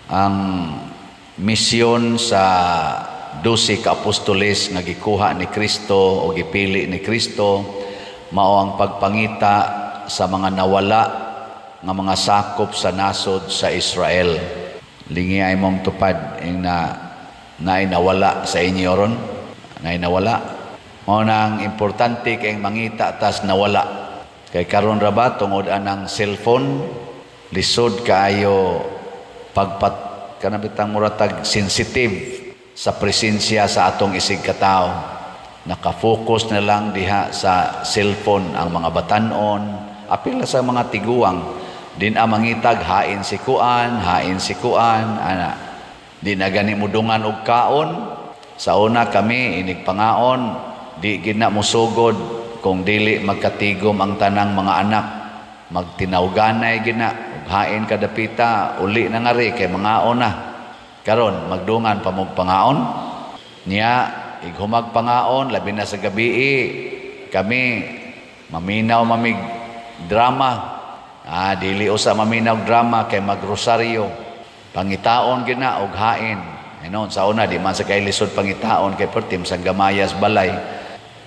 Ang misyon sa 12 ka apostoles nga gikuha ni Kristo o gipili ni Kristo mao ang pagpangita sa mga nawala nga mga sakop sa nasod sa Israel. Lingi ay mong tupad ing na nawala sa inyo ron, na nawala. Mao nang importante kay mangita tas nawala. Kay karon ra ba tungod anang cellphone lisod kaayo kanabitang muratag sensitive sa presensya sa atong isig katao. Nakafocus na lang diha sa cellphone ang mga batanon, apil sa mga tiguang. Din mangitag hain si kuan, ana. Di na gani mudungan og kaon. Sa una kami inig pangaon, di gina musugod kung dili magkatigom ang tanang mga anak. Magtinawganay gina, hain kadapita, uli na nga rin kay mangaon na. Karon magdungan pa mong pangaon niya, ighumag pangaon labi na sa gabi kami maminaw mamig drama. Dili usa maminaw drama kay magrosaryo pangitaon gina og hain. Anon sa una di man sa kay lisod pangitaon kay pertim sa gamayas balay.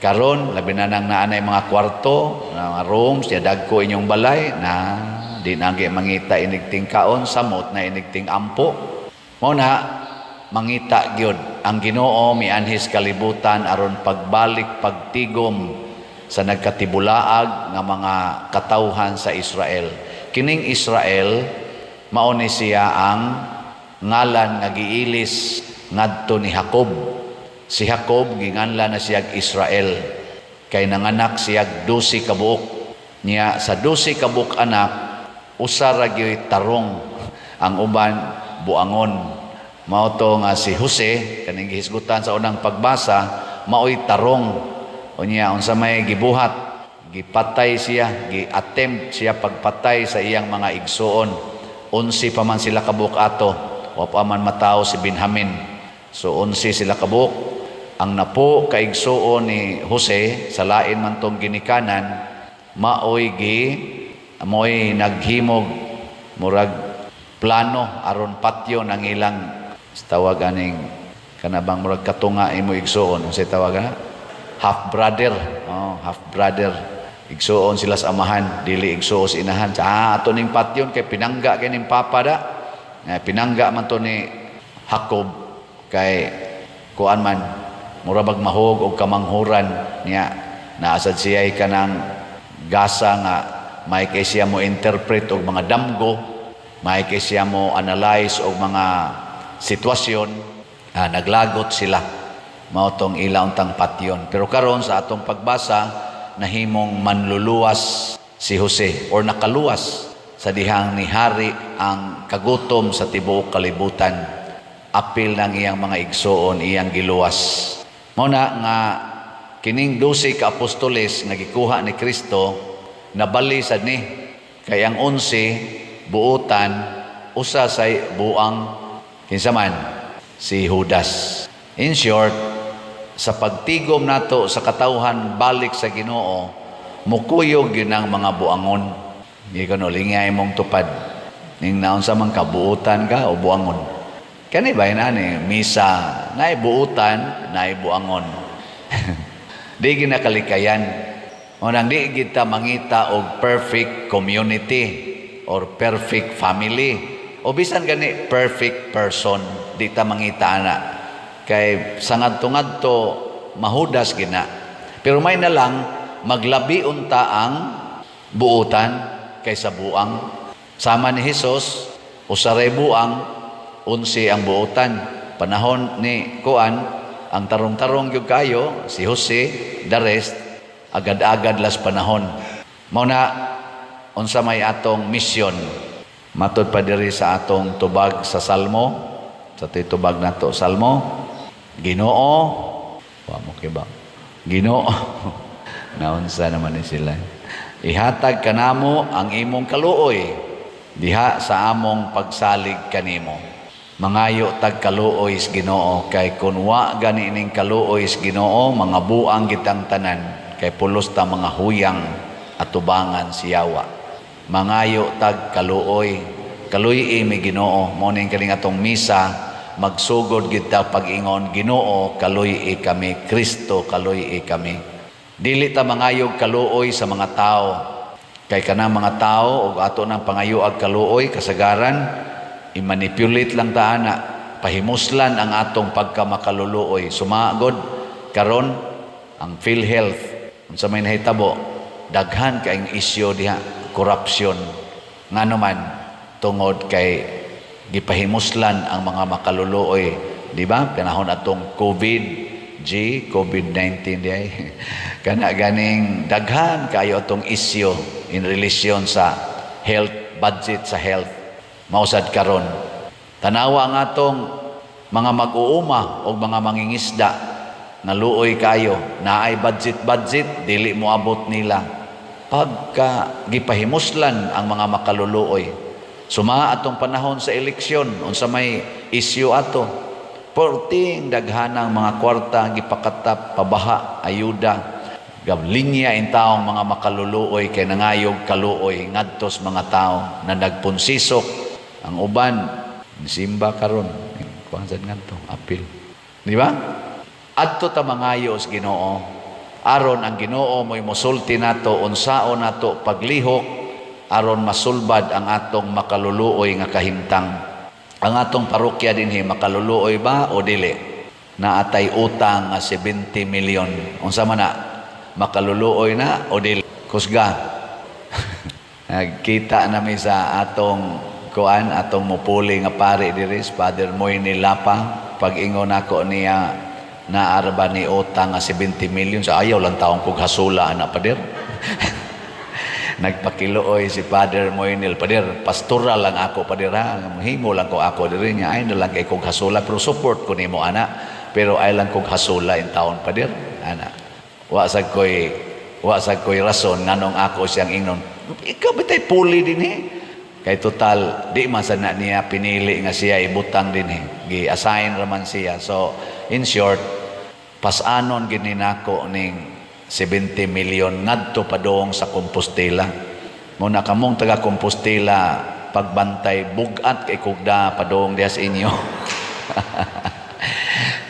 Karon labi na nang naanay mga kwarto, mga rooms, ya dagko inyong balay na di nagi mangita inigting kaon, samot na inigting ampo. Mao na mangita gyud ang Ginoo mianhis kalibutan aron pagbalik pagtigom sa nagkatibulaag nga mga katawhan sa Israel. Kining Israel mao ni siya ang ngalan nga giilis ngadto ni Jacob. Si Jacob ginganlan na siya Israel kay nanganak siya 12 ka buok. Niya sa 12 ka buok anak usa ra gyud tarong, ang uban buangon. Mao to nga si Jose kaning gihisgutan sa unang pagbasa maoy tarong. Unya unsa may gibuhat, gipatay siya, gi-attempt siya pagpatay sa iyang mga igsuon. 11 pa man sila kabuk ato, wa pa man matao si Benjamin. So 11 sila kabuk. Ang napo ka igsuon ni Jose sa lain man tong ginikanan maoy naghimog murag plano aron patyo ng ilang tawag aning kanabang murag katunga imo igsuon unsay tawag na half brother. Half brother igsuon sila sa amahan dili igsuon sa inahan. Ato ning patyon kay pinangga kay ning papa da. Pinangga man to ni Jacob kay kuan man murabag mahog og kamanghuran niya naasad siya kanang gasa nga may kay siya mo interpret og mga damgo, may kay siya mo analyze og mga sitwasyon. Naglagot sila mao tong ilaw tang patyon. Pero karon sa atong pagbasa nahimong manluluwas si Jose or nakaluwas sa dihang ni hari ang kagutom sa tibuok kalibutan. Apil ng iyang mga igsuon iyang giluwas. Mao na nga kining 12 ka apostoles nga gikuha ni Kristo nabali sad ni kay ang 11 buotan usa sa buang kinsa man si Judas. In short, sa pagtigom nato sa katawhan balik sa Ginoo, mukuyog yun ang mga buangon. Di ka no, lingay mong tupad. Ning naon sa mga kabuutan ka o buangon. Kani ba yun misa, naay buutan, naay buangon. Di ginakalikayan. O nang di kita mangita og perfect community or perfect family. O bisan gani perfect person, di ta mangita na. Kay sangad-tungad to mahudas gina. Pero may na lang maglabi unta ang buutan kaysa buang. Sama ni Jesus, usaray buang, 11 ang buutan. Panahon ni Kuan, ang tarong-tarong yung kayo, si Jose, the rest, agad-agad las panahon. Mao na, unsa may atong mission. Matod pa diri sa atong tubag sa Salmo, sa tubag nato Salmo, Ginoo, wa mo kibang Ginoo. Naunsa naman ni sila. Ihatag kanamo ang imong kaluoy diha sa among pagsalig kanimo. Mangayo tag kaluoy sa Ginoo kay kun wa gani ning kaluoy sa Ginoo mga buang gitang tanan kay pulos ta mga huyang at tubangan siyawa. Mangayo tag kaluoy kaluy mi Ginoo. Mao ning kaning atong misa magsugod gid ta pag-ingon, Ginoo kaluy kami, Kristo kaluy kami. Dili ta mangayog kaluoy sa mga tao. Kay kanang mga tao og ato nang pangayuag kaluoy kasagaran i-manipulate lang ta ana, pahimuslan ang atong pagkamakaluluoy. Sumagod karon ang PhilHealth unsa may nahitabo, daghan kaayong isyu diha, corruption ngano man tungod kay gipahimuslan ang mga makaluluoy, di ba? Panahon atong COVID-19 diay. Kana ganing daghan kayo atong isyu in relation sa health, budget sa health. Mausad karon. Tanawa ang atong mga mag-uuma o mga mangingisda na luoy kayo, naay budget, dili mo abot nila. Pagka gipahimuslan ang mga makaluluoy, suma atong panahon sa eleksyon, unsa may isyu ato, porting daghanang mga kwarta gipakatap, pabaha, ayuda, gablinya in taong mga makaluluoy kay nangayog kaluoy ngadtos mga tao na nagpunsisok. Ang uban simba karon kuansan ngadto apil, di ba? Adto ta mangayo sa Ginoo aron ang Ginoo mo'y mosulti nato unsaon nato paglihok aron masulbad ang atong makaluluoy nga kahimtang. Ang atong parokya dinhi makaluluoy ba o dili? Naatay utang nga 70 million. Unsa man na? Makaluluoy na o dili? Kusga. Nagkita nami sa atong kuan, atong mupuli nga pare diri, Father Moyni Lapa. Pag-ingon ako niya naarba ni utang nga 70 million. Sa ayaw lang taong kog hasula ana pader. Nagpakiluoy si Father Moynil, pader, pastoral lang ako, pader ha, himo lang ko ako diri niya, ay na lang kay kog hasula, pero support ko nimo ana, pero ay lang kog hasula in taon, pader, ana. Wa sa koy rason, nganong ako siyang ingnon, ikaw bitay puli din eh. Kay total, di man sana niya pinili nga siya ibutang din eh, gi-assign raman siya. So, in short, pasanon gininako ning 70 million ngadto padong sa Compostela. Muna kamong taga Compostela pagbantay bugat kay kugda padong diha sa inyo.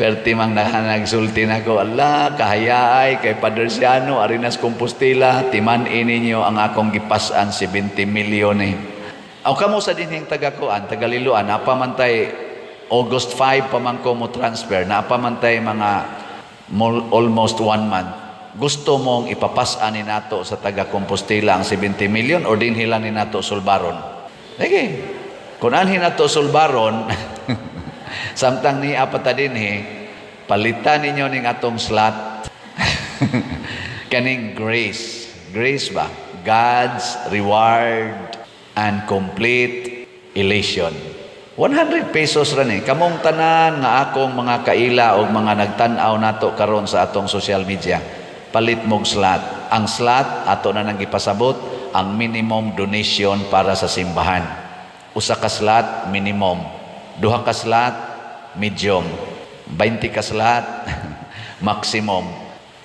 Perti mang nagsulti nako, Allah kahayaay kay Padre Siano arinas Compostela timan-in ninyo ang akong gipas-an 70 million eh. Aw kamo sa dinhing taga kuan, taga Liloan, napamantay August 5 pa man ko mo transfer, napamantay mga almost 1 month. Gusto mong ipapasan ni nato sa taga Compostela ang 70 million o din hila ni nato sulbaron? Sige. Kung anhin nato sulbaron, samtang ni apata din palitan ninyo ning atong slot. Kaning grace. Grace ba? God's reward and complete elation. 100 pesos ra ni. Kamong tanan nga akong mga kaila o mga nagtan-aw nato karon sa atong social media. Palit mong slot. Ang slot, ato na nang ipasabot, ang minimum donation para sa simbahan. Usa ka slot, minimum. Duha ka slot, medium. 20 ka slot, maximum.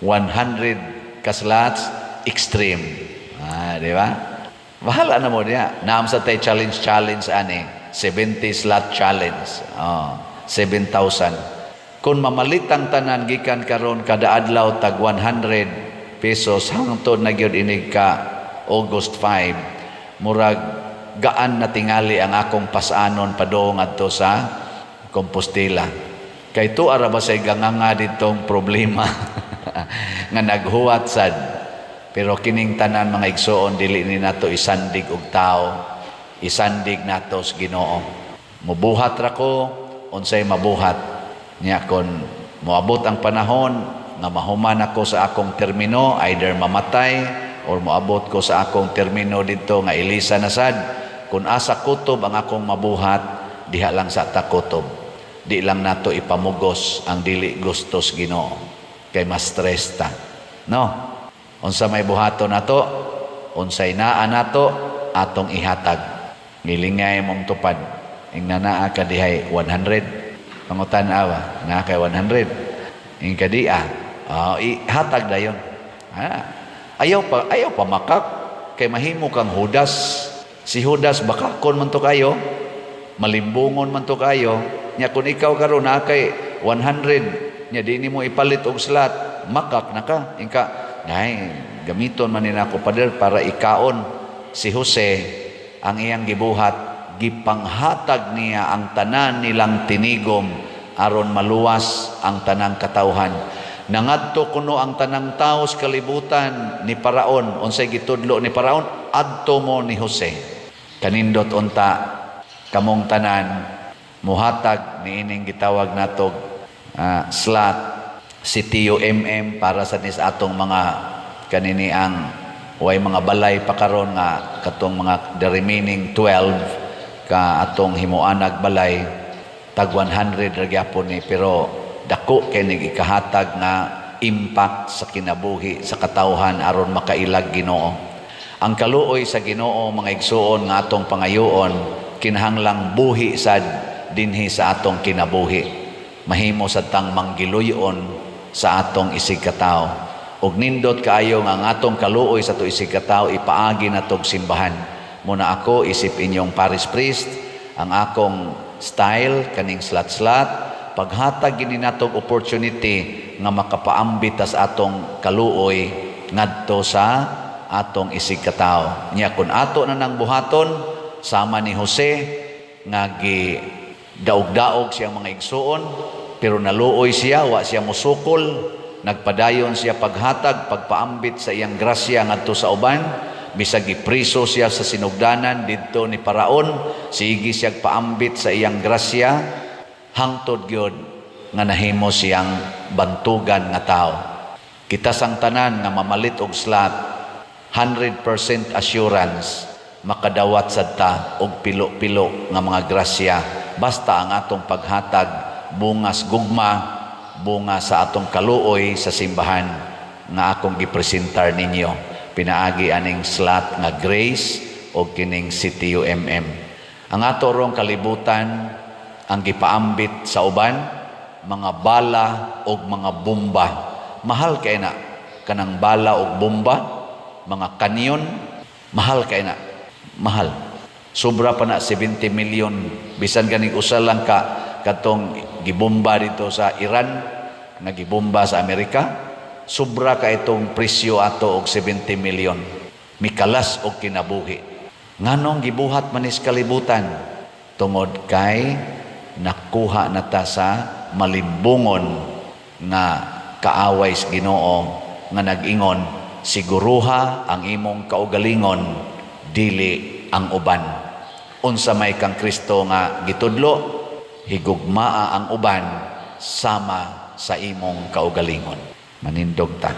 100 ka slots, extreme. Di ba? Bahala na mo niya. Naam sa tayo challenge ani. 70 slot challenge. 7,000. Kung mamalitang tanan gikan karon kada adlaw tag 100 pesos hangtod na gyud inig ka August 5, murag gaan na tingali ang akong pasanon padong adto sa Compostela. Kay to ara ba say ganganga ditong problema nga naghuwat sad. Pero kining tanan mga igsoon dili ni nato isandig og tao, isandig nato sa Ginoo. Mubuhat ra ko unsay mabuhat. Niya kon moabot ang panahon nga mahuman ako sa akong termino, either mamatay or moabot ko sa akong termino dito nga ilisa na sad, kung asa kutob ang akong mabuhat, diha lang sa takutob. Di lang nato ipamugos ang dili gustos Ginoo kay mas stress ta. No? Unsa may buhaton nato, unsay naa nato atong ihatag. Nilingay mong tupad. Ingna naa ka dihay 100 pangutan-awa na kay 100 ing kadia ihatag dayon. Ayaw pa makak kay mahimo kang Judas Si Judas bakakon man to kayo, malimbungon man to kayo. Nya kung ikaw karon na kay 100, nya di nimo ipalit og slot, makak na ka. Ingka, ay gamiton man nina ko pader para ikaon. Si Jose ang iyang gibuhat, gipanghatag niya ang tanan nilang tinigom aron maluwas ang tanang katawhan. Nangadto kuno ang tanang tao sa kalibutan ni Paraon. Unsay gitudlo ni Paraon? Adto mo ni Jose. Kanindot unta kamong tanan muhatag ni ining gitawag natog slot si Tio para sa nis atong mga kanini ang way mga balay pa karon nga katong mga the remaining 12 ka atong himuanag balay tag 100 ra gyapon ni, pero dako kay ikahatag nga impact sa kinabuhi sa katawhan aron makailag Ginoo. Ang kaluoy sa Ginoo mga igsuon nga atong pangayoon kinahanglang buhi sad dinhi sa atong kinabuhi. Mahimo sad tang manggiluyon sa atong isig katawo. Ug nindot kaayo nga ang atong kaluoy sa to isig katawo ipaagi natog simbahan. Muna ako isip inyong parish priest, ang akong style kaning slat-slat paghatag gini natog opportunity nga makapaambit sa atong kaluoy ngadto sa atong isig katawo. Nya kun ato na nang buhaton sama ni Jose nga gi daog-daog siyang mga igsuon pero naluoy siya, wa siya musukol, nagpadayon siya paghatag, pagpaambit sa iyang grasya ngadto sa uban. Bisag gipriso siya sa sinugdanan didto ni Paraon, sige siya paambit sa iyang grasya hangtod gyud nga nahimo siyang bantugan nga tao. Kita sang tanan nga mamalit og slot 100% assurance makadawat sad ta og pilo-pilo nga mga grasya basta ang atong paghatag bungas gugma, bunga sa atong kaluoy sa simbahan nga akong gipresentar ninyo. Pinaagi aning slot nga grace o kining Sitio Ang ato rong kalibutan ang gipaambit sa uban mga bala o mga bomba. Mahal kay na kanang bala o bomba, mga kanyon, mahal kay na. Mahal. Sobra pa na 70 million. Bisan ganing usa lang ka katong gibomba dito sa Iran, nga gibomba sa Amerika, sobra ka itong presyo ato og 70 million. Mikalas og kinabuhi. Nganong gibuhat manis kalibutan? Tungod kay nakuha na ta sa malimbungon nga kaaway sa Ginoo nga nag-ingon, siguruha ang imong kaugalingon, dili ang uban. Unsa may kang Kristo nga gitudlo, higugmaa ang uban sama sa imong kaugalingon. Manindog ta.